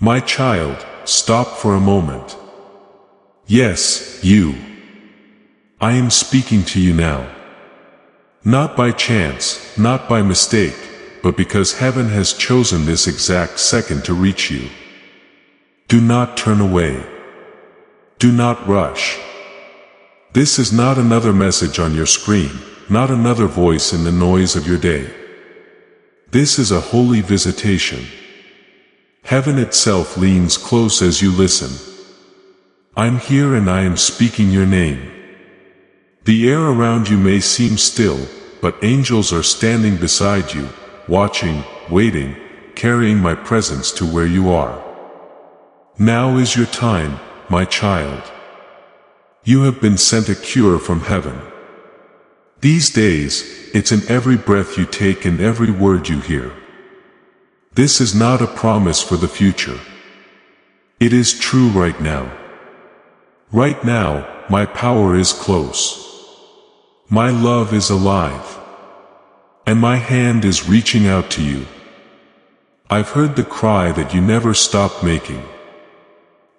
My child, stop for a moment. Yes, you. I am speaking to you now. Not by chance, not by mistake, but because heaven has chosen this exact second to reach you. Do not turn away. Do not rush. This is not another message on your screen, not another voice in the noise of your day. This is a holy visitation. Heaven itself leans close as you listen. I'm here and I am speaking your name. The air around you may seem still, but angels are standing beside you, watching, waiting, carrying my presence to where you are. Now is your time, my child. You have been sent a cure from heaven. These days, it's in every breath you take and every word you hear. This is not a promise for the future. It is true right now. Right now, my power is close. My love is alive. And my hand is reaching out to you. I've heard the cry that you never stopped making.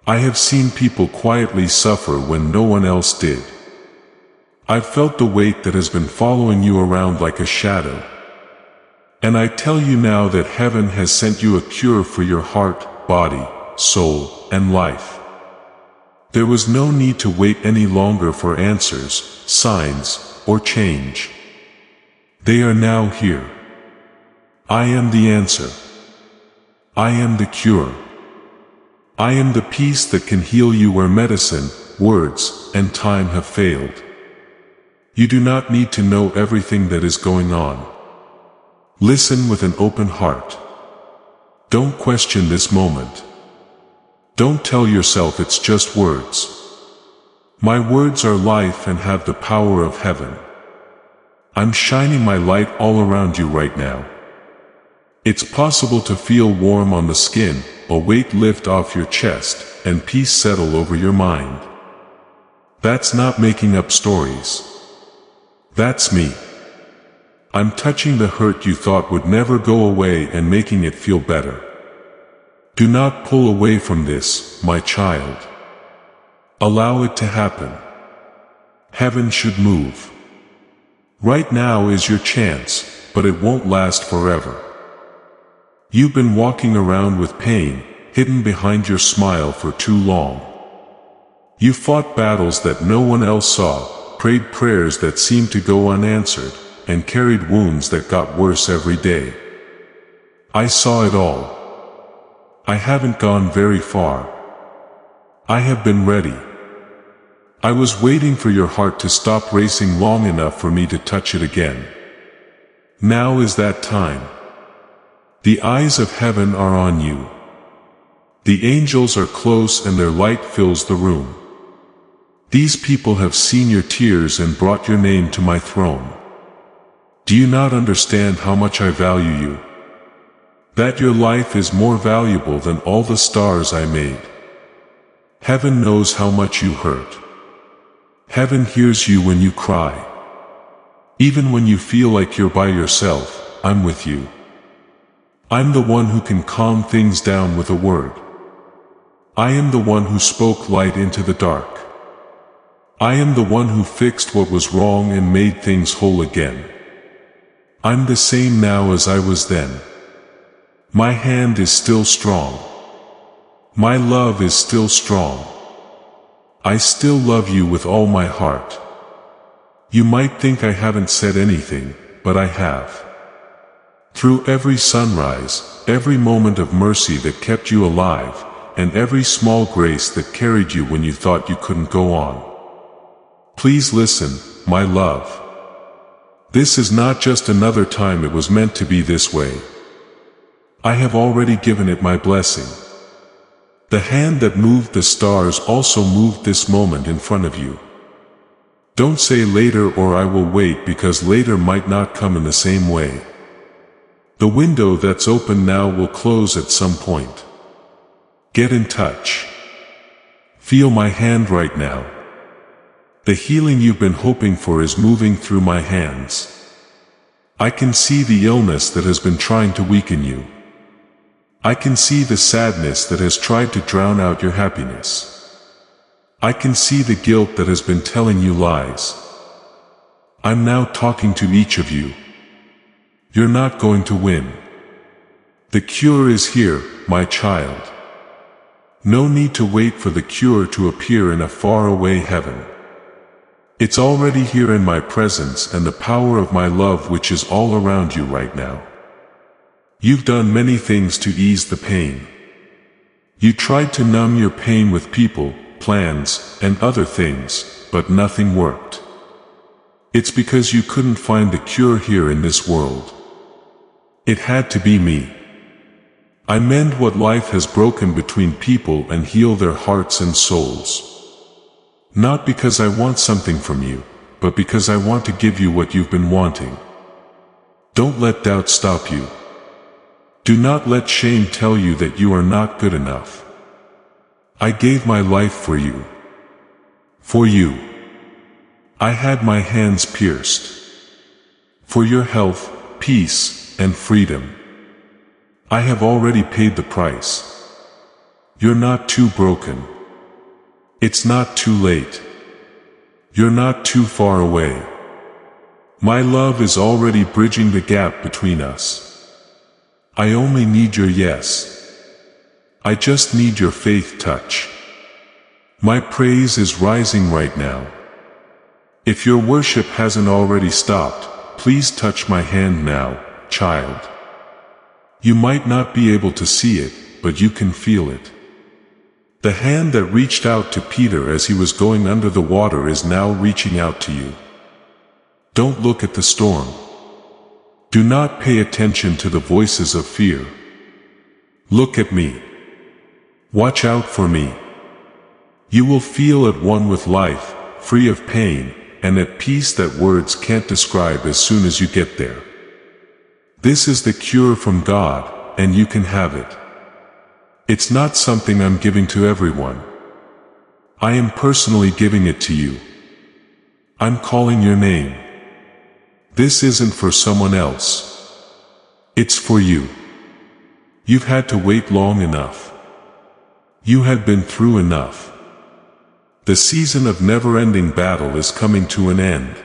I have seen people quietly suffer when no one else did. I've felt the weight that has been following you around like a shadow. And I tell you now that heaven has sent you a cure for your heart, body, soul, and life. There was no need to wait any longer for answers, signs, or change. They are now here. I am the answer. I am the cure. I am the peace that can heal you where medicine, words, and time have failed. You do not need to know everything that is going on. Listen with an open heart. Don't question this moment. Don't tell yourself it's just words. My words are life and have the power of heaven. I'm shining my light all around you right now. It's possible to feel warm on the skin, a weight lift off your chest, and peace settle over your mind. That's not making up stories. That's me. I'm touching the hurt you thought would never go away and making it feel better. Do not pull away from this, my child. Allow it to happen. Heaven should move. Right now is your chance, but it won't last forever. You've been walking around with pain, hidden behind your smile for too long. You fought battles that no one else saw, prayed prayers that seemed to go unanswered, and carried wounds that got worse every day. I saw it all. I haven't gone very far. I have been ready. I was waiting for your heart to stop racing long enough for me to touch it again. Now is that time. The eyes of heaven are on you. The angels are close and their light fills the room. These people have seen your tears and brought your name to my throne. Do you not understand how much I value you? That your life is more valuable than all the stars I made. Heaven knows how much you hurt. Heaven hears you when you cry. Even when you feel like you're by yourself, I'm with you. I'm the one who can calm things down with a word. I am the one who spoke light into the dark. I am the one who fixed what was wrong and made things whole again. I'm the same now as I was then. My hand is still strong. My love is still strong. I still love you with all my heart. You might think I haven't said anything, but I have. Through every sunrise, every moment of mercy that kept you alive, and every small grace that carried you when you thought you couldn't go on. Please listen, my love. This is not just another time it was meant to be this way. I have already given it my blessing. The hand that moved the stars also moved this moment in front of you. Don't say later or I will wait, because later might not come in the same way. The window that's open now will close at some point. Get in touch. Feel my hand right now. The healing you've been hoping for is moving through my hands. I can see the illness that has been trying to weaken you. I can see the sadness that has tried to drown out your happiness. I can see the guilt that has been telling you lies. I'm now talking to each of you. You're not going to win. The cure is here, my child. No need to wait for the cure to appear in a faraway heaven. It's already here in my presence and the power of my love which is all around you right now. You've done many things to ease the pain. You tried to numb your pain with people, plans, and other things, but nothing worked. It's because you couldn't find the cure here in this world. It had to be me. I mend what life has broken between people and heal their hearts and souls. Not because I want something from you, but because I want to give you what you've been wanting. Don't let doubt stop you. Do not let shame tell you that you are not good enough. I gave my life for you. For you. I had my hands pierced. For your health, peace, and freedom. I have already paid the price. You're not too broken. It's not too late. You're not too far away. My love is already bridging the gap between us. I only need your yes. I just need your faith touch. My praise is rising right now. If your worship hasn't already stopped, please touch my hand now, child. You might not be able to see it, but you can feel it. The hand that reached out to Peter as he was going under the water is now reaching out to you. Don't look at the storm. Do not pay attention to the voices of fear. Look at me. Watch out for me. You will feel at one with life, free of pain, and at peace that words can't describe as soon as you get there. This is the cure from God, and you can have it. It's not something I'm giving to everyone. I am personally giving it to you. I'm calling your name. This isn't for someone else. It's for you. You've had to wait long enough. You had been through enough. The season of never-ending battle is coming to an end.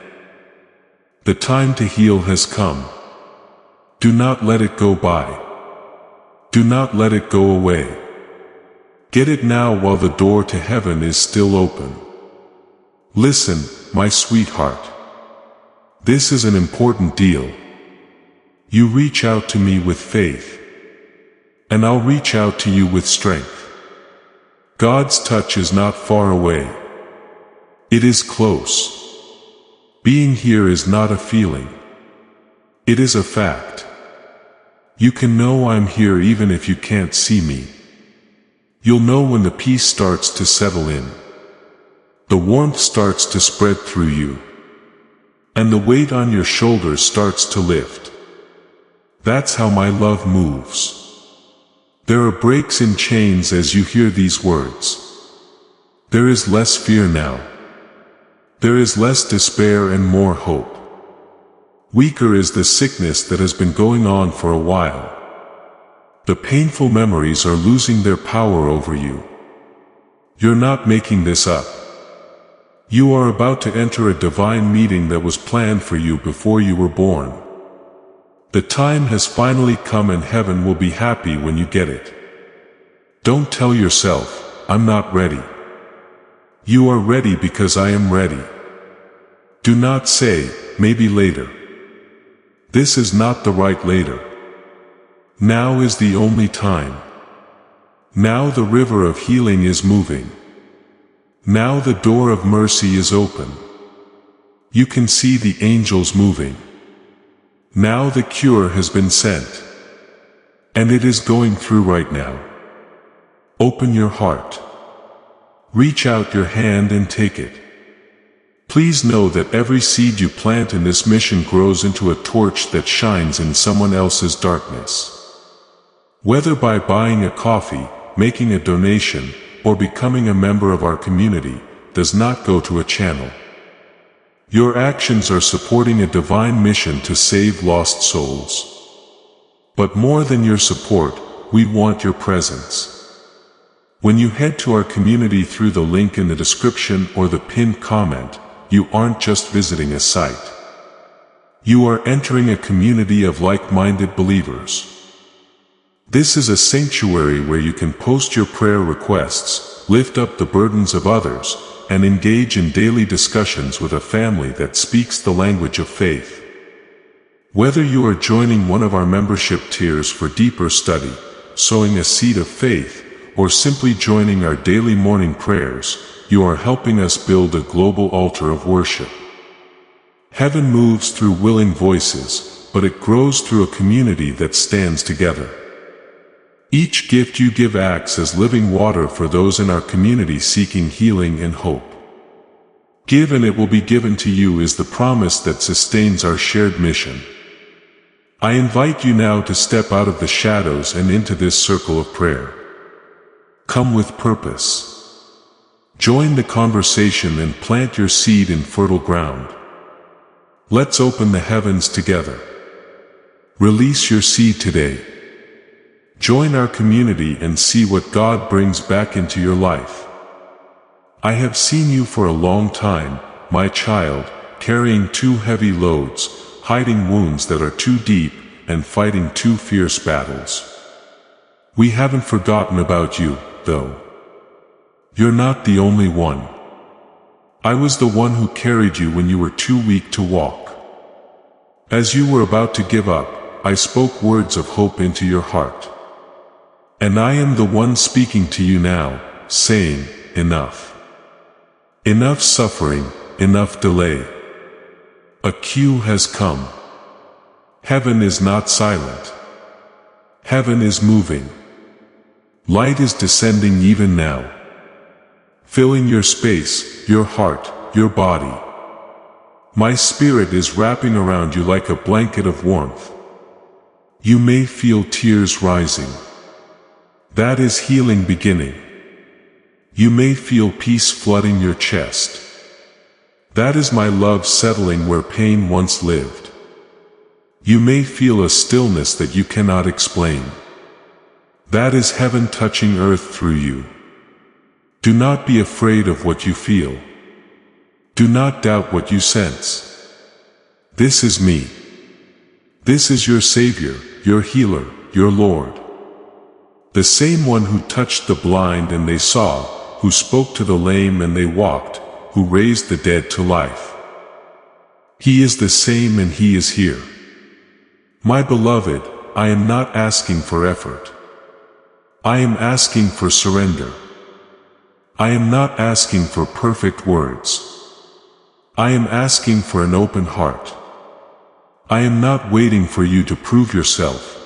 The time to heal has come. Do not let it go by. Do not let it go away. Get it now while the door to heaven is still open. Listen, my sweetheart. This is an important deal. You reach out to me with faith. And I'll reach out to you with strength. God's touch is not far away. It is close. Being here is not a feeling. It is a fact. You can know I'm here even if you can't see me. You'll know when the peace starts to settle in. The warmth starts to spread through you. And the weight on your shoulders starts to lift. That's how my love moves. There are breaks in chains as you hear these words. There is less fear now. There is less despair and more hope. Weaker is the sickness that has been going on for a while. The painful memories are losing their power over you. You're not making this up. You are about to enter a divine meeting that was planned for you before you were born. The time has finally come and heaven will be happy when you get it. Don't tell yourself, I'm not ready. You are ready because I am ready. Do not say, maybe later. This is not the right later. Now is the only time. Now the river of healing is moving. Now the door of mercy is open. You can see the angels moving. Now the cure has been sent. And it is going through right now. Open your heart. Reach out your hand and take it. Please know that every seed you plant in this mission grows into a torch that shines in someone else's darkness. Whether by buying a coffee, making a donation, or becoming a member of our community, does not go to a channel. Your actions are supporting a divine mission to save lost souls. But more than your support, we want your presence. When you head to our community through the link in the description or the pinned comment, you aren't just visiting a site. You are entering a community of like-minded believers. This is a sanctuary where you can post your prayer requests, lift up the burdens of others, and engage in daily discussions with a family that speaks the language of faith. Whether you are joining one of our membership tiers for deeper study, sowing a seed of faith, or simply joining our daily morning prayers, you are helping us build a global altar of worship. Heaven moves through willing voices, but it grows through a community that stands together. Each gift you give acts as living water for those in our community seeking healing and hope. Give and it will be given to you is the promise that sustains our shared mission. I invite you now to step out of the shadows and into this circle of prayer. Come with purpose. Join the conversation and plant your seed in fertile ground. Let's open the heavens together. Release your seed today. Join our community and see what God brings back into your life. I have seen you for a long time, my child, carrying too heavy loads, hiding wounds that are too deep, and fighting too fierce battles. We haven't forgotten about you, though. You're not the only one. I was the one who carried you when you were too weak to walk. As you were about to give up, I spoke words of hope into your heart. And I am the one speaking to you now, saying, enough. Enough suffering, enough delay. A cue has come. Heaven is not silent. Heaven is moving. Light is descending even now, filling your space, your heart, your body. My spirit is wrapping around you like a blanket of warmth. You may feel tears rising. That is healing beginning. You may feel peace flooding your chest. That is my love settling where pain once lived. You may feel a stillness that you cannot explain. That is heaven touching earth through you. Do not be afraid of what you feel. Do not doubt what you sense. This is me. This is your Savior, your healer, your Lord. The same one who touched the blind and they saw, who spoke to the lame and they walked, who raised the dead to life. He is the same and He is here. My beloved, I am not asking for effort. I am asking for surrender. I am not asking for perfect words. I am asking for an open heart. I am not waiting for you to prove yourself.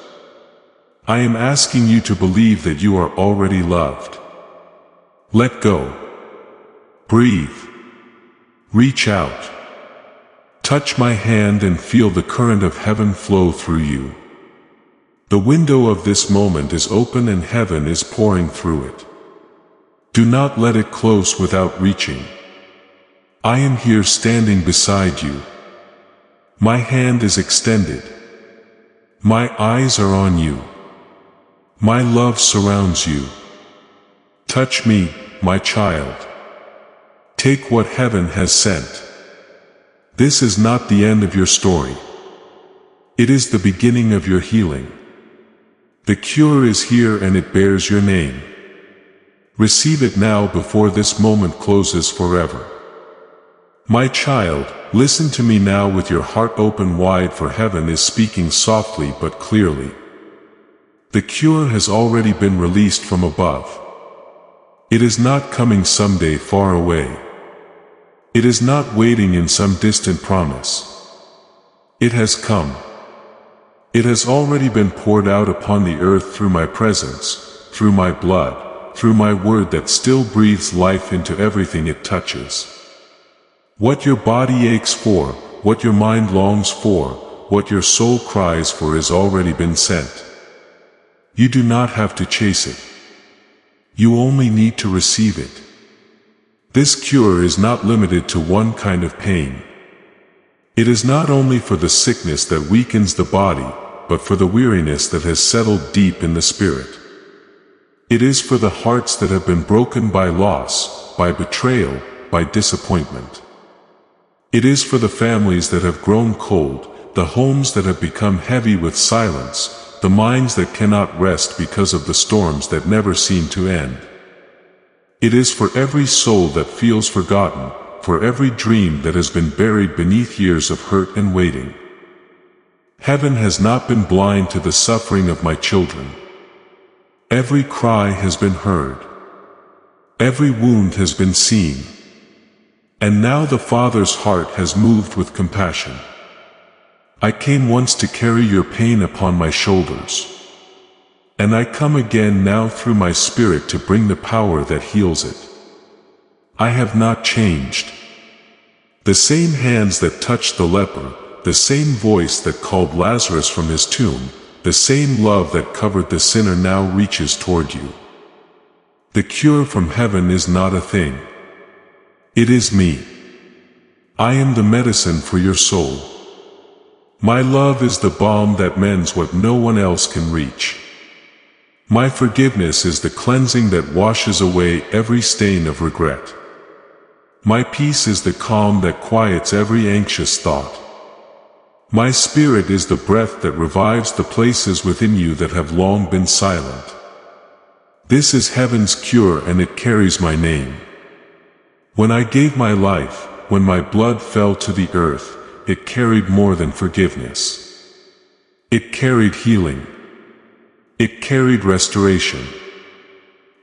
I am asking you to believe that you are already loved. Let go. Breathe. Reach out. Touch my hand and feel the current of heaven flow through you. The window of this moment is open and heaven is pouring through it. Do not let it close without reaching. I am here standing beside you. My hand is extended. My eyes are on you. My love surrounds you. Touch me, my child. Take what heaven has sent. This is not the end of your story. It is the beginning of your healing. The cure is here and it bears your name. Receive it now before this moment closes forever. My child, listen to me now with your heart open wide, for heaven is speaking softly but clearly. The cure has already been released from above. It is not coming someday far away. It is not waiting in some distant promise. It has come. It has already been poured out upon the earth through my presence, through my blood, through my word that still breathes life into everything it touches. What your body aches for, what your mind longs for, what your soul cries for has already been sent. You do not have to chase it. You only need to receive it. This cure is not limited to one kind of pain. It is not only for the sickness that weakens the body, but for the weariness that has settled deep in the spirit. It is for the hearts that have been broken by loss, by betrayal, by disappointment. It is for the families that have grown cold, the homes that have become heavy with silence, the minds that cannot rest because of the storms that never seem to end. It is for every soul that feels forgotten, for every dream that has been buried beneath years of hurt and waiting. Heaven has not been blind to the suffering of my children. Every cry has been heard. Every wound has been seen. And now the Father's heart has moved with compassion. I came once to carry your pain upon my shoulders. And I come again now through my Spirit to bring the power that heals it. I have not changed. The same hands that touched the leper, the same voice that called Lazarus from his tomb, the same love that covered the sinner now reaches toward you. The cure from heaven is not a thing. It is me. I am the medicine for your soul. My love is the balm that mends what no one else can reach. My forgiveness is the cleansing that washes away every stain of regret. My peace is the calm that quiets every anxious thought. My Spirit is the breath that revives the places within you that have long been silent. This is heaven's cure, and it carries my name. When I gave my life, when my blood fell to the earth, it carried more than forgiveness. It carried healing. It carried restoration.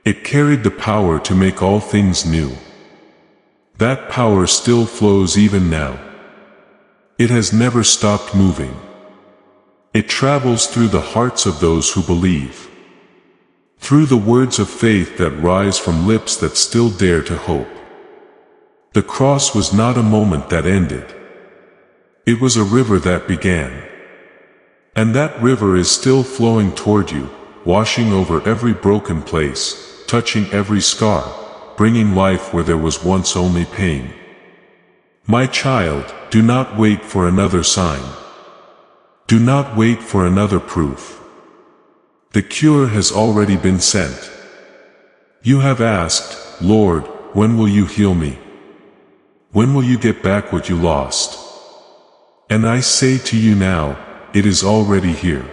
It carried the power to make all things new. That power still flows even now. It has never stopped moving. It travels through the hearts of those who believe. Through the words of faith that rise from lips that still dare to hope. The cross was not a moment that ended. It was a river that began. And that river is still flowing toward you, washing over every broken place, touching every scar, bringing life where there was once only pain. My child, do not wait for another sign. Do not wait for another proof. The cure has already been sent. You have asked, Lord, when will you heal me? When will you get back what you lost? And I say to you now, it is already here.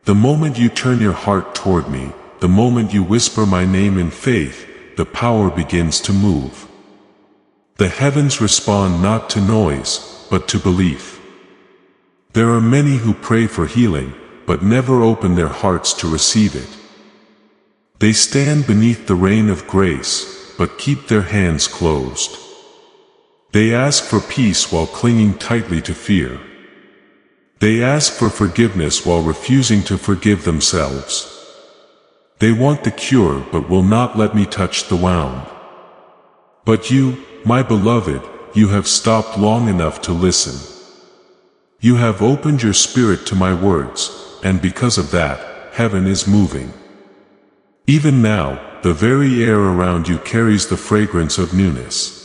The moment you turn your heart toward me, the moment you whisper my name in faith, the power begins to move. The heavens respond not to noise, but to belief. There are many who pray for healing, but never open their hearts to receive it. They stand beneath the rain of grace, but keep their hands closed. They ask for peace while clinging tightly to fear. They ask for forgiveness while refusing to forgive themselves. They want the cure but will not let me touch the wound. But you, my beloved, you have stopped long enough to listen. You have opened your spirit to my words, and because of that, heaven is moving. Even now, the very air around you carries the fragrance of newness.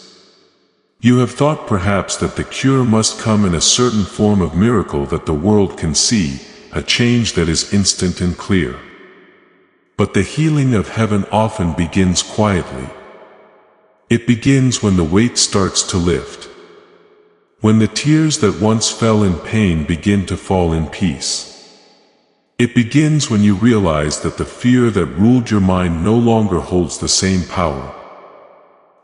You have thought perhaps that the cure must come in a certain form of miracle that the world can see, a change that is instant and clear. But the healing of heaven often begins quietly. It begins when the weight starts to lift. When the tears that once fell in pain begin to fall in peace. It begins when you realize that the fear that ruled your mind no longer holds the same power.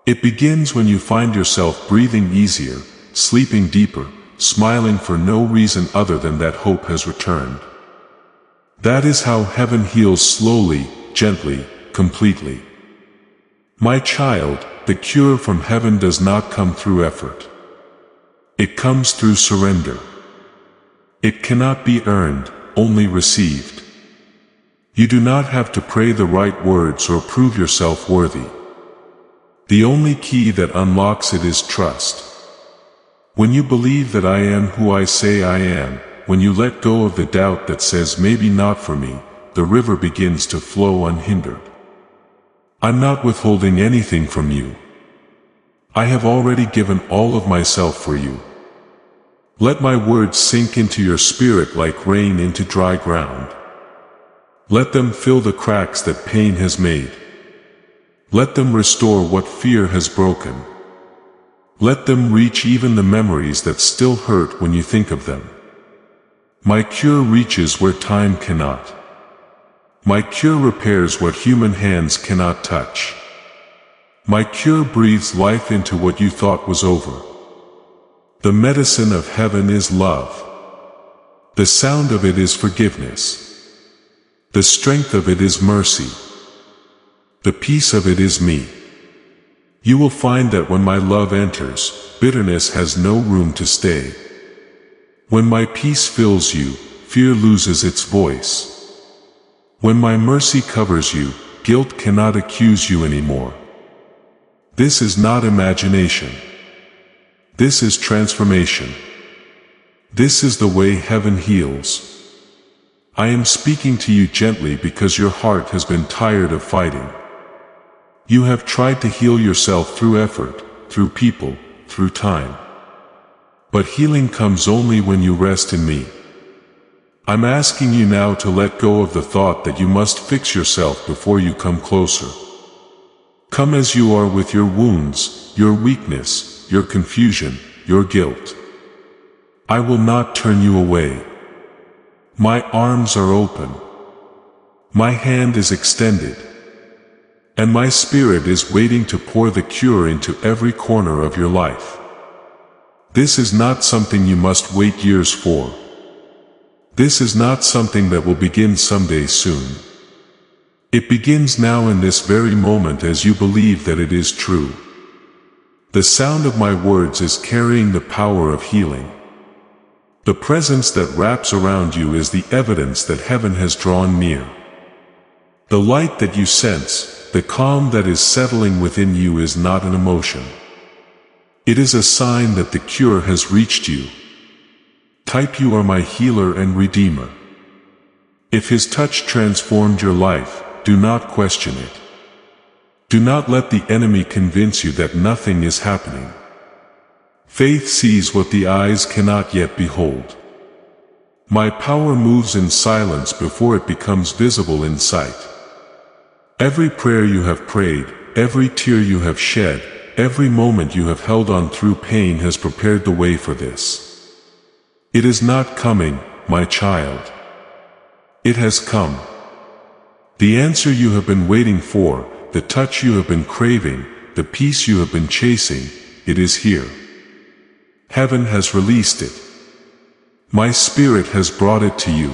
It begins when you find yourself breathing easier, sleeping deeper, smiling for no reason other than that hope has returned. That is how heaven heals slowly, gently, completely. My child, the cure from heaven does not come through effort. It comes through surrender. It cannot be earned, only received. You do not have to pray the right words or prove yourself worthy. The only key that unlocks it is trust. When you believe that I am who I say I am, when you let go of the doubt that says maybe not for me, the river begins to flow unhindered. I'm not withholding anything from you. I have already given all of myself for you. Let my words sink into your spirit like rain into dry ground. Let them fill the cracks that pain has made. Let them restore what fear has broken. Let them reach even the memories that still hurt when you think of them. My cure reaches where time cannot. My cure repairs what human hands cannot touch. My cure breathes life into what you thought was over. The medicine of heaven is love. The sound of it is forgiveness. The strength of it is mercy. The peace of it is me. You will find that when my love enters, bitterness has no room to stay. When my peace fills you, fear loses its voice. When my mercy covers you, guilt cannot accuse you anymore. This is not imagination. This is transformation. This is the way heaven heals. I am speaking to you gently because your heart has been tired of fighting. You have tried to heal yourself through effort, through people, through time. But healing comes only when you rest in me. I'm asking you now to let go of the thought that you must fix yourself before you come closer. Come as you are with your wounds, your weakness, your confusion, your guilt. I will not turn you away. My arms are open. My hand is extended. And my spirit is waiting to pour the cure into every corner of your life. This is not something you must wait years for. This is not something that will begin someday soon. It begins now in this very moment as you believe that it is true. The sound of my words is carrying the power of healing. The presence that wraps around you is the evidence that heaven has drawn near. The light that you sense, the calm that is settling within you is not an emotion. It is a sign that the cure has reached you. Type "You are my healer and redeemer." If His touch transformed your life, do not question it. Do not let the enemy convince you that nothing is happening. Faith sees what the eyes cannot yet behold. My power moves in silence before it becomes visible in sight. Every prayer you have prayed, every tear you have shed, every moment you have held on through pain has prepared the way for this. It is not coming, my child. It has come. The answer you have been waiting for, the touch you have been craving, the peace you have been chasing, it is here. Heaven has released it. My spirit has brought it to you.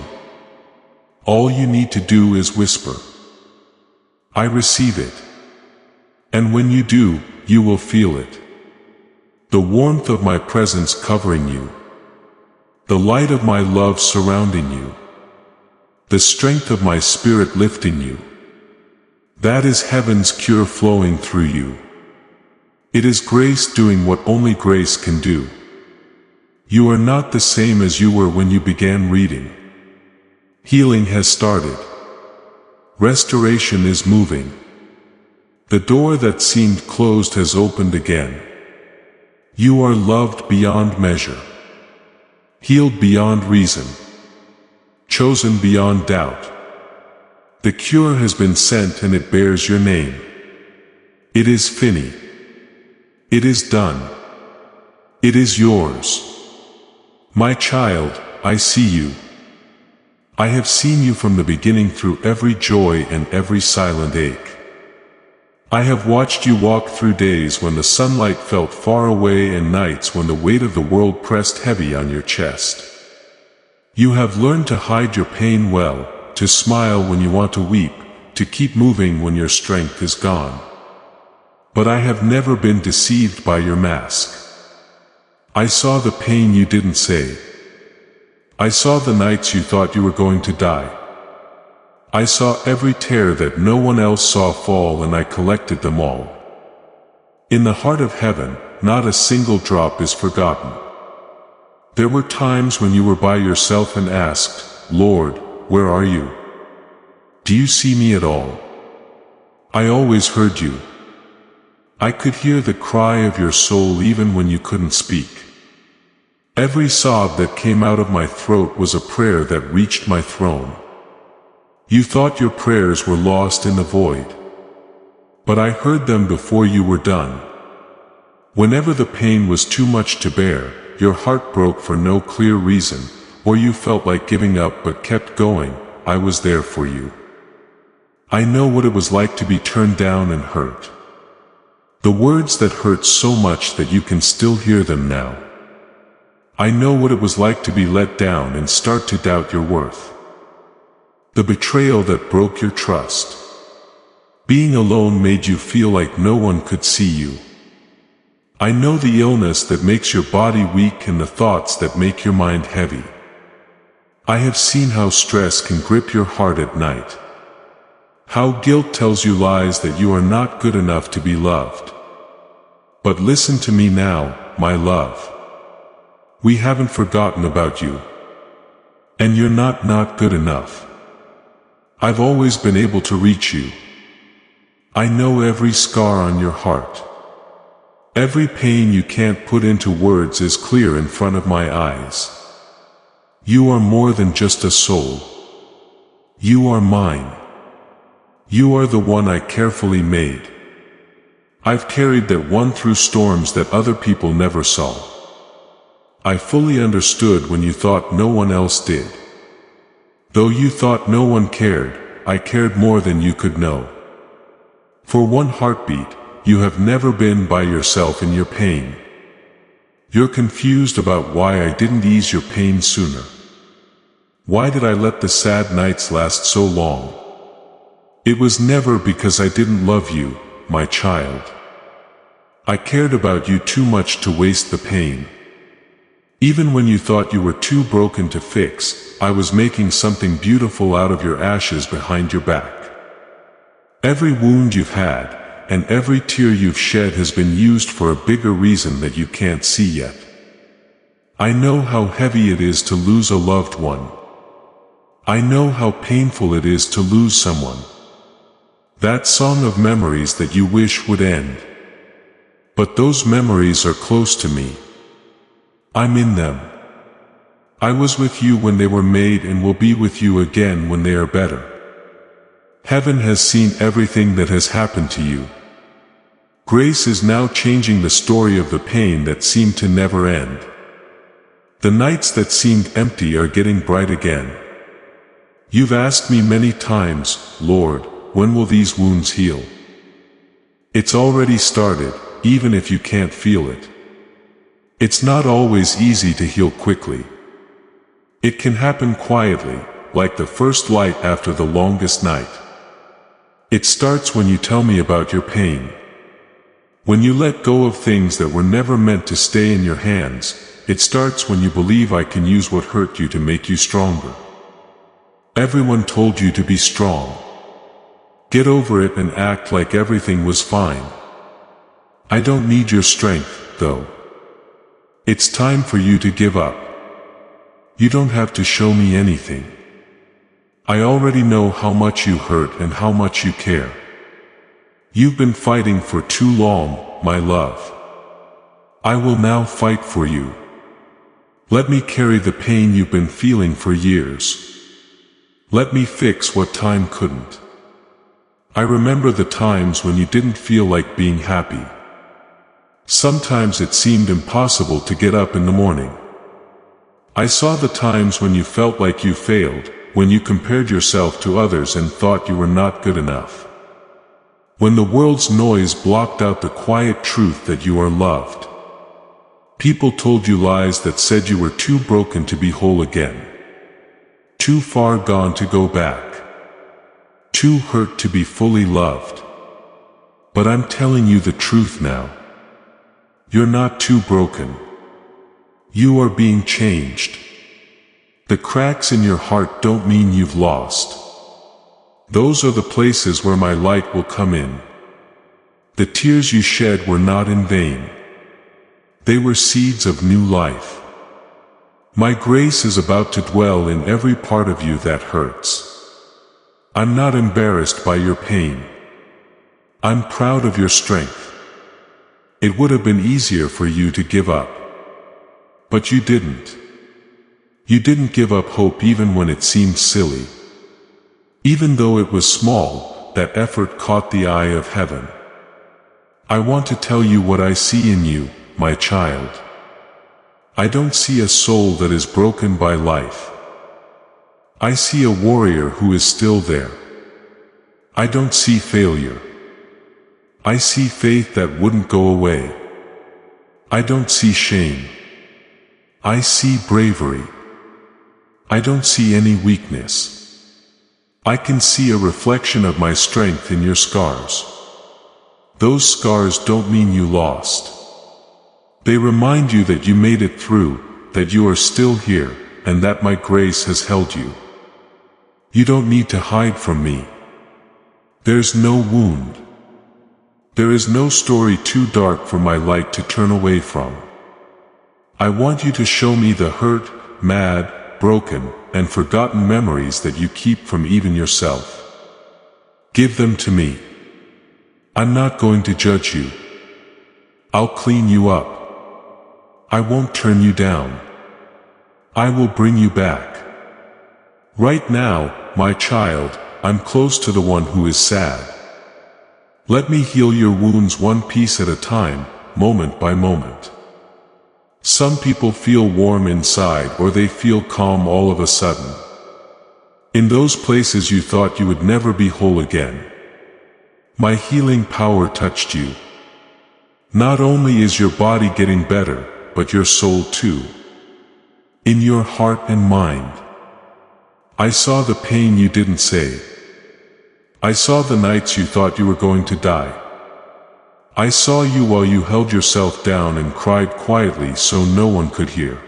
All you need to do is whisper. I receive it. And when you do, you will feel it. The warmth of my presence covering you. The light of my love surrounding you. The strength of my spirit lifting you. That is heaven's cure flowing through you. It is grace doing what only grace can do. You are not the same as you were when you began reading. Healing has started. Restoration is moving. The door that seemed closed has opened again. You are loved beyond measure. Healed beyond reason. Chosen beyond doubt. The cure has been sent and it bears your name. It is fini. It is done. It is yours. My child, I see you. I have seen you from the beginning through every joy and every silent ache. I have watched you walk through days when the sunlight felt far away and nights when the weight of the world pressed heavy on your chest. You have learned to hide your pain well, to smile when you want to weep, to keep moving when your strength is gone. But I have never been deceived by your mask. I saw the pain you didn't say. I saw the nights you thought you were going to die. I saw every tear that no one else saw fall and I collected them all. In the heart of heaven, not a single drop is forgotten. There were times when you were by yourself and asked, "Lord, where are you? Do you see me at all?" I always heard you. I could hear the cry of your soul even when you couldn't speak. Every sob that came out of my throat was a prayer that reached my throne. You thought your prayers were lost in the void. But I heard them before you were done. Whenever the pain was too much to bear, your heart broke for no clear reason, or you felt like giving up but kept going, I was there for you. I know what it was like to be turned down and hurt. The words that hurt so much that you can still hear them now. I know what it was like to be let down and start to doubt your worth. The betrayal that broke your trust. Being alone made you feel like no one could see you. I know the illness that makes your body weak and the thoughts that make your mind heavy. I have seen how stress can grip your heart at night. How guilt tells you lies that you are not good enough to be loved. But listen to me now, my love. We haven't forgotten about you. And you're not good enough. I've always been able to reach you. I know every scar on your heart. Every pain you can't put into words is clear in front of my eyes. You are more than just a soul. You are mine. You are the one I carefully made. I've carried that one through storms that other people never saw. I fully understood when you thought no one else did. Though you thought no one cared, I cared more than you could know. For one heartbeat, you have never been by yourself in your pain. You're confused about why I didn't ease your pain sooner. Why did I let the sad nights last so long? It was never because I didn't love you, my child. I cared about you too much to waste the pain. Even when you thought you were too broken to fix, I was making something beautiful out of your ashes behind your back. Every wound you've had, and every tear you've shed has been used for a bigger reason that you can't see yet. I know how heavy it is to lose a loved one. I know how painful it is to lose someone. That song of memories that you wish would end. But those memories are close to me. I'm in them. I was with you when they were made and will be with you again when they are better. Heaven has seen everything that has happened to you. Grace is now changing the story of the pain that seemed to never end. The nights that seemed empty are getting bright again. You've asked me many times, Lord, when will these wounds heal? It's already started, even if you can't feel it. It's not always easy to heal quickly. It can happen quietly, like the first light after the longest night. It starts when you tell me about your pain. When you let go of things that were never meant to stay in your hands. It starts when you believe I can use what hurt you to make you stronger. Everyone told you to be strong. Get over it and act like everything was fine. I don't need your strength, though. It's time for you to give up. You don't have to show me anything. I already know how much you hurt and how much you care. You've been fighting for too long, my love. I will now fight for you. Let me carry the pain you've been feeling for years. Let me fix what time couldn't. I remember the times when you didn't feel like being happy. Sometimes it seemed impossible to get up in the morning. I saw the times when you felt like you failed, when you compared yourself to others and thought you were not good enough. When the world's noise blocked out the quiet truth that you are loved. People told you lies that said you were too broken to be whole again. Too far gone to go back. Too hurt to be fully loved. But I'm telling you the truth now. You're not too broken. You are being changed. The cracks in your heart don't mean you've lost. Those are the places where my light will come in. The tears you shed were not in vain. They were seeds of new life. My grace is about to dwell in every part of you that hurts. I'm not embarrassed by your pain. I'm proud of your strength. It would have been easier for you to give up. But you didn't. You didn't give up hope even when it seemed silly. Even though it was small, that effort caught the eye of heaven. I want to tell you what I see in you, my child. I don't see a soul that is broken by life. I see a warrior who is still there. I don't see failure. I see faith that wouldn't go away. I don't see shame. I see bravery. I don't see any weakness. I can see a reflection of my strength in your scars. Those scars don't mean you lost. They remind you that you made it through, that you are still here, and that my grace has held you. You don't need to hide from me. There's no wound. There is no story too dark for my light to turn away from. I want you to show me the hurt, mad, broken, and forgotten memories that you keep from even yourself. Give them to me. I'm not going to judge you. I'll clean you up. I won't turn you down. I will bring you back. Right now, my child, I'm close to the one who is sad. Let me heal your wounds one piece at a time, moment by moment. Some people feel warm inside or they feel calm all of a sudden. In those places you thought you would never be whole again. My healing power touched you. Not only is your body getting better, but your soul too. In your heart and mind. I saw the pain you didn't say. I saw the nights you thought you were going to die. I saw you while you held yourself down and cried quietly so no one could hear.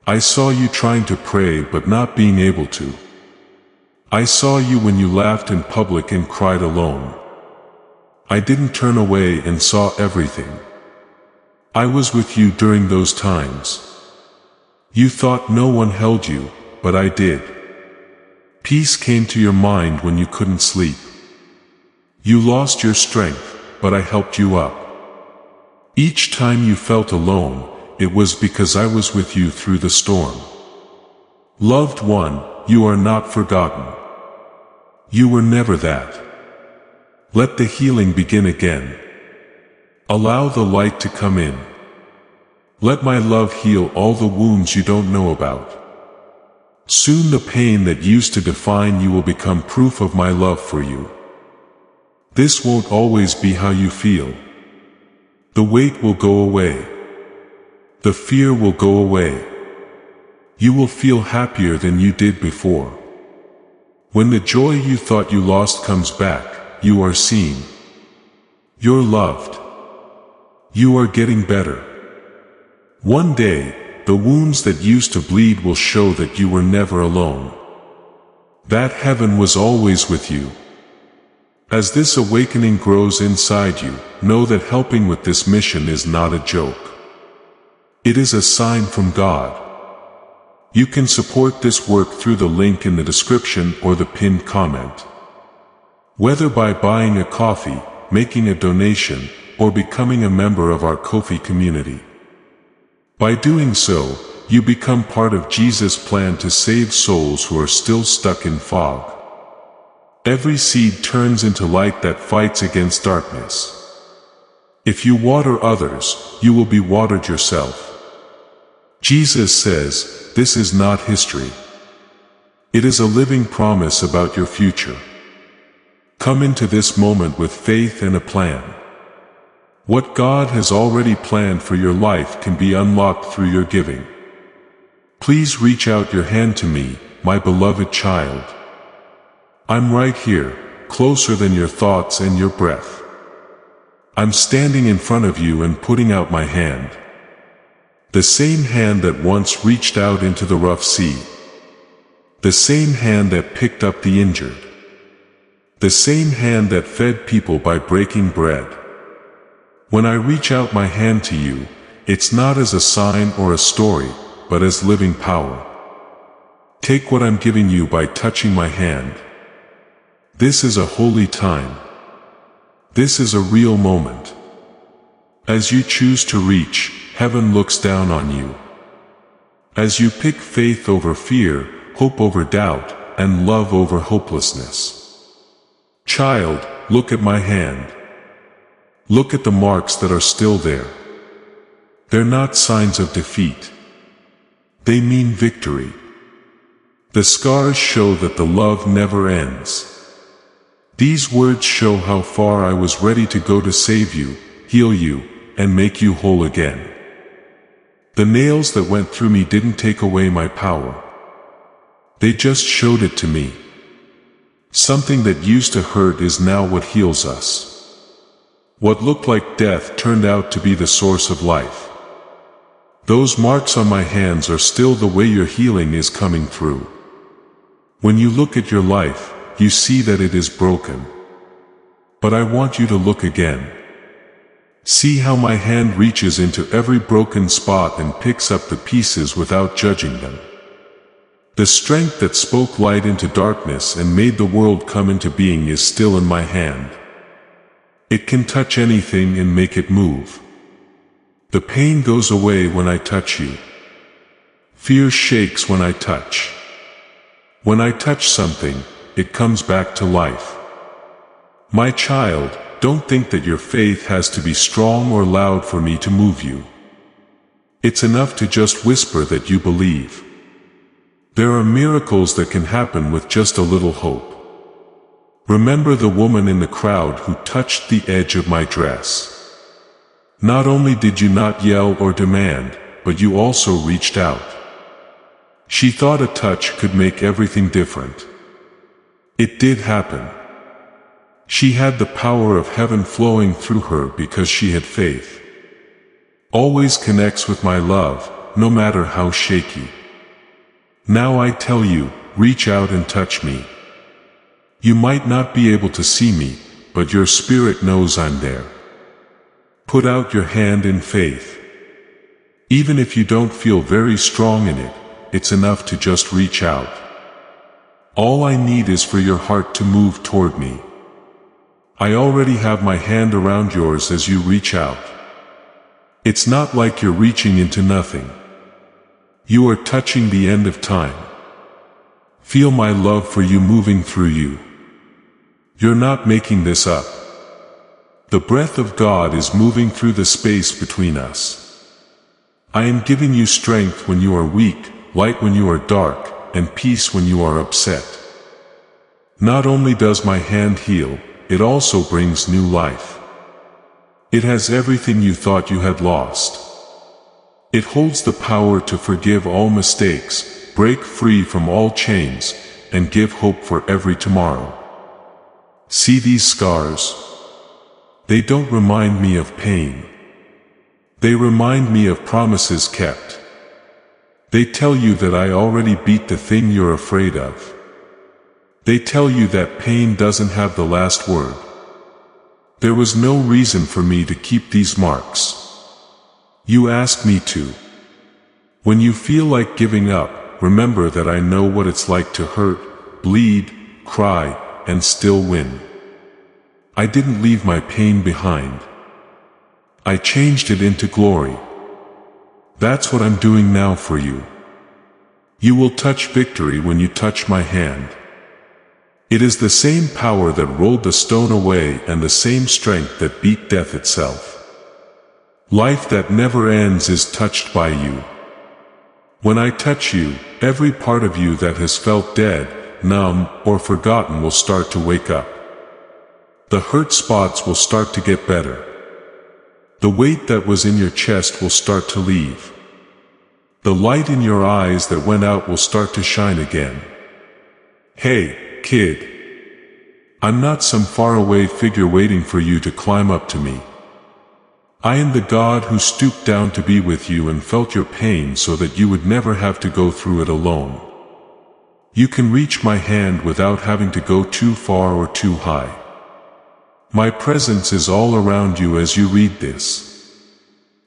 I saw you trying to pray but not being able to. I saw you when you laughed in public and cried alone. I didn't turn away and saw everything. I was with you during those times. You thought no one held you, but I did. Peace came to your mind when you couldn't sleep. You lost your strength, but I helped you up. Each time you felt alone, it was because I was with you through the storm. Loved one, you are not forgotten. You were never that. Let the healing begin again. Allow the light to come in. Let my love heal all the wounds you don't know about. Soon the pain that used to define you will become proof of my love for you. This won't always be how you feel. The weight will go away. The fear will go away. You will feel happier than you did before. When the joy you thought you lost comes back, you are seen. You're loved. You are getting better. One day, the wounds that used to bleed will show that you were never alone. That heaven was always with you. As this awakening grows inside you, know that helping with this mission is not a joke. It is a sign from God. You can support this work through the link in the description or the pinned comment. Whether by buying a coffee, making a donation, or becoming a member of our Ko-fi community. By doing so, you become part of Jesus' plan to save souls who are still stuck in fog. Every seed turns into light that fights against darkness. If you water others, you will be watered yourself. Jesus says, this is not history. It is a living promise about your future. Come into this moment with faith and a plan. What God has already planned for your life can be unlocked through your giving. Please reach out your hand to me, my beloved child. I'm right here, closer than your thoughts and your breath. I'm standing in front of you and putting out my hand. The same hand that once reached out into the rough sea. The same hand that picked up the injured. The same hand that fed people by breaking bread. When I reach out my hand to you, it's not as a sign or a story, but as living power. Take what I'm giving you by touching my hand. This is a holy time. This is a real moment. As you choose to reach, heaven looks down on you. As you pick faith over fear, hope over doubt, and love over hopelessness. Child, look at my hand. Look at the marks that are still there. They're not signs of defeat. They mean victory. The scars show that the love never ends. These words show how far I was ready to go to save you, heal you, and make you whole again. The nails that went through me didn't take away my power. They just showed it to me. Something that used to hurt is now what heals us. What looked like death turned out to be the source of life. Those marks on my hands are still the way your healing is coming through. When you look at your life, you see that it is broken. But I want you to look again. See how my hand reaches into every broken spot and picks up the pieces without judging them. The strength that spoke light into darkness and made the world come into being is still in my hand. It can touch anything and make it move. The pain goes away when I touch you. Fear shakes when I touch. When I touch something, it comes back to life. My child, don't think that your faith has to be strong or loud for me to move you. It's enough to just whisper that you believe. There are miracles that can happen with just a little hope. Remember the woman in the crowd who touched the edge of my dress. Not only did you not yell or demand, but you also reached out. She thought a touch could make everything different. It did happen. She had the power of heaven flowing through her because she had faith. Always connects with my love, no matter how shaky. Now I tell you, reach out and touch me. You might not be able to see me, but your spirit knows I'm there. Put out your hand in faith. Even if you don't feel very strong in it, it's enough to just reach out. All I need is for your heart to move toward me. I already have my hand around yours as you reach out. It's not like you're reaching into nothing. You are touching the end of time. Feel my love for you moving through you. You're not making this up. The breath of God is moving through the space between us. I am giving you strength when you are weak, light when you are dark, and peace when you are upset. Not only does my hand heal, it also brings new life. It has everything you thought you had lost. It holds the power to forgive all mistakes, break free from all chains, and give hope for every tomorrow. See these scars? They don't remind me of pain. They remind me of promises kept. They tell you that I already beat the thing you're afraid of. They tell you that pain doesn't have the last word. There was no reason for me to keep these marks. You asked me to. When you feel like giving up, remember that I know what it's like to hurt, bleed, cry, and still win. I didn't leave my pain behind. I changed it into glory. That's what I'm doing now for you. You will touch victory when you touch my hand. It is the same power that rolled the stone away and the same strength that beat death itself. Life that never ends is touched by you. When I touch you, every part of you that has felt dead, numb, or forgotten will start to wake up. The hurt spots will start to get better. The weight that was in your chest will start to leave. The light in your eyes that went out will start to shine again. Hey, kid. I'm not some faraway figure waiting for you to climb up to me. I am the God who stooped down to be with you and felt your pain so that you would never have to go through it alone. You can reach my hand without having to go too far or too high. My presence is all around you as you read this.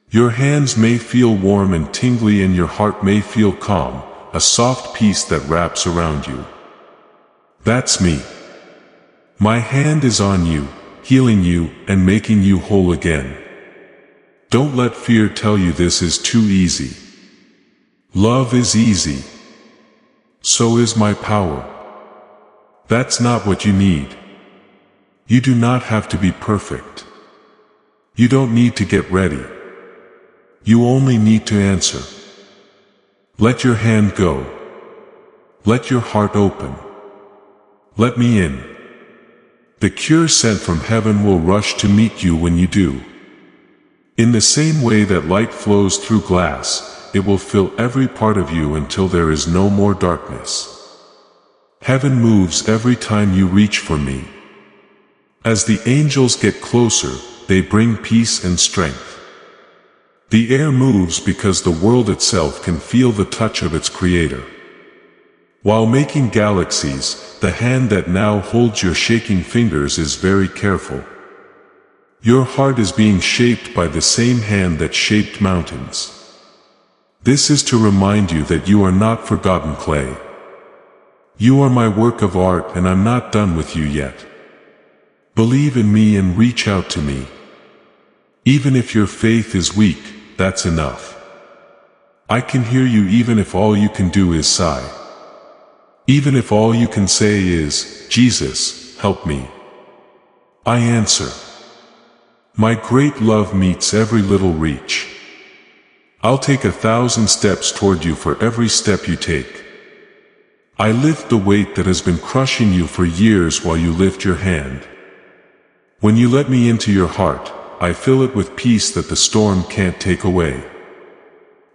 Your hands may feel warm and tingly and your heart may feel calm, a soft peace that wraps around you. That's me. My hand is on you, healing you and making you whole again. Don't let fear tell you this is too easy. Love is easy. So is my power. That's not what you need. You do not have to be perfect. You don't need to get ready. You only need to answer. Let your hand go. Let your heart open. Let me in. The cure sent from heaven will rush to meet you when you do. In the same way that light flows through glass, it will fill every part of you until there is no more darkness. Heaven moves every time you reach for me. As the angels get closer, they bring peace and strength. The air moves because the world itself can feel the touch of its creator. While making galaxies, the hand that now holds your shaking fingers is very careful. Your heart is being shaped by the same hand that shaped mountains. This is to remind you that you are not forgotten clay. You are my work of art, and I'm not done with you yet. Believe in me and reach out to me. Even if your faith is weak, that's enough. I can hear you even if all you can do is sigh. Even if all you can say is, Jesus, help me. I answer. My great love meets every little reach. I'll take 1,000 steps toward you for every step you take. I lift the weight that has been crushing you for years while you lift your hand. When you let me into your heart, I fill it with peace that the storm can't take away.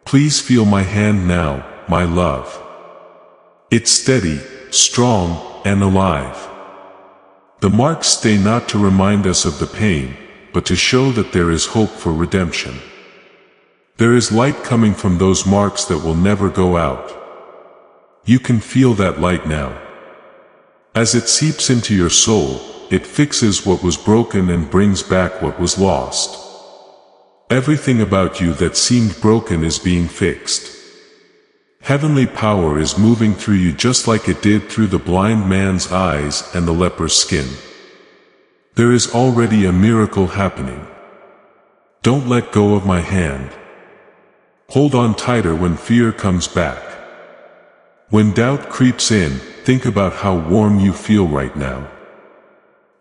Please feel my hand now, my love. It's steady, strong, and alive. The marks stay not to remind us of the pain, but to show that there is hope for redemption. There is light coming from those marks that will never go out. You can feel that light now. As it seeps into your soul, it fixes what was broken and brings back what was lost. Everything about you that seemed broken is being fixed. Heavenly power is moving through you just like it did through the blind man's eyes and the leper's skin. There is already a miracle happening. Don't let go of my hand. Hold on tighter when fear comes back. When doubt creeps in, think about how warm you feel right now.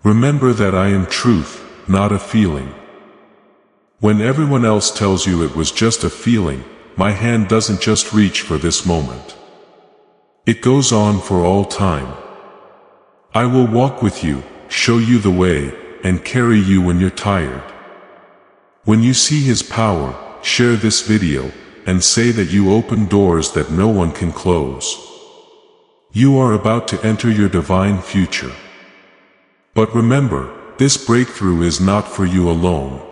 Remember that I am truth, not a feeling. When everyone else tells you it was just a feeling, my hand doesn't just reach for this moment. It goes on for all time. I will walk with you, show you the way, and carry you when you're tired. When you see His power, share this video, and say that you open doors that no one can close. You are about to enter your divine future. But remember, this breakthrough is not for you alone.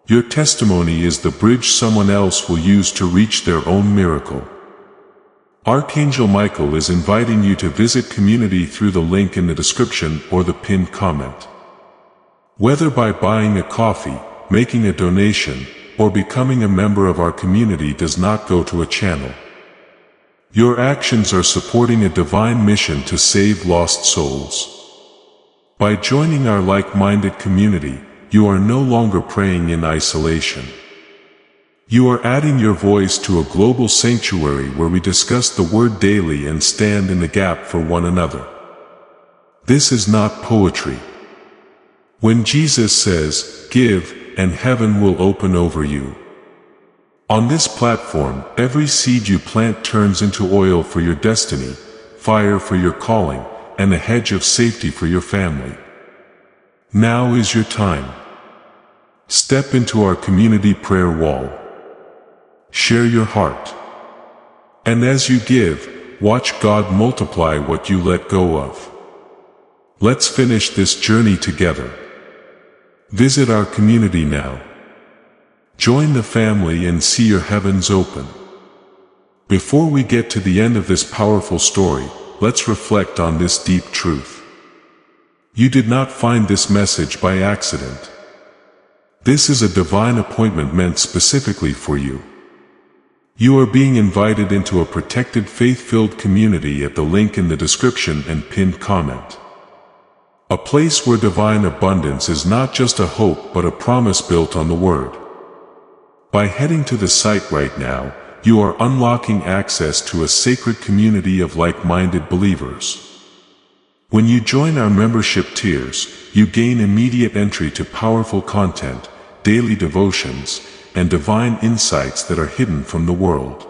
Your testimony is the bridge someone else will use to reach their own miracle. Archangel Michael is inviting you to visit community through the link in the description or the pinned comment. Whether by buying a coffee, making a donation, or becoming a member of our community does not go to a channel. Your actions are supporting a divine mission to save lost souls. By joining our like-minded community, you are no longer praying in isolation. You are adding your voice to a global sanctuary where we discuss the Word daily and stand in the gap for one another. This is not poetry. When Jesus says, "Give, and heaven will open over you." On this platform, every seed you plant turns into oil for your destiny, fire for your calling, and a hedge of safety for your family. Now is your time. Step into our community prayer wall. Share your heart. And as you give, watch God multiply what you let go of. Let's finish this journey together. Visit our community now. Join the family and see your heavens open. Before we get to the end of this powerful story, let's reflect on this deep truth. You did not find this message by accident. This is a divine appointment meant specifically for you. You are being invited into a protected faith-filled community at the link in the description and pinned comment. A place where divine abundance is not just a hope but a promise built on the Word. By heading to the site right now, you are unlocking access to a sacred community of like-minded believers. When you join our membership tiers, you gain immediate entry to powerful content, daily devotions, and divine insights that are hidden from the world.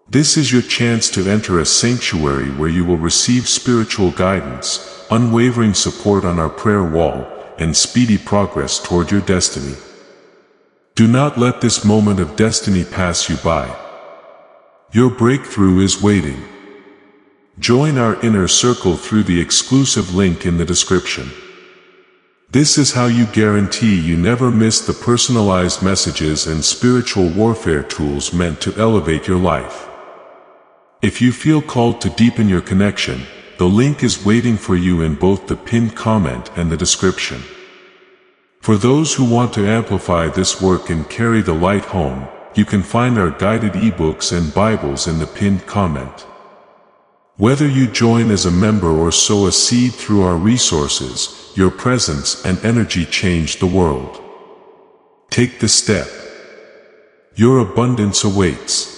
This is your chance to enter a sanctuary where you will receive spiritual guidance, unwavering support on our prayer wall, and speedy progress toward your destiny. Do not let this moment of destiny pass you by. Your breakthrough is waiting. Join our inner circle through the exclusive link in the description. This is how you guarantee you never miss the personalized messages and spiritual warfare tools meant to elevate your life. If you feel called to deepen your connection, the link is waiting for you in both the pinned comment and the description. For those who want to amplify this work and carry the light home, you can find our guided ebooks and Bibles in the pinned comment. Whether you join as a member or sow a seed through our resources, your presence and energy change the world. Take the step. Your abundance awaits.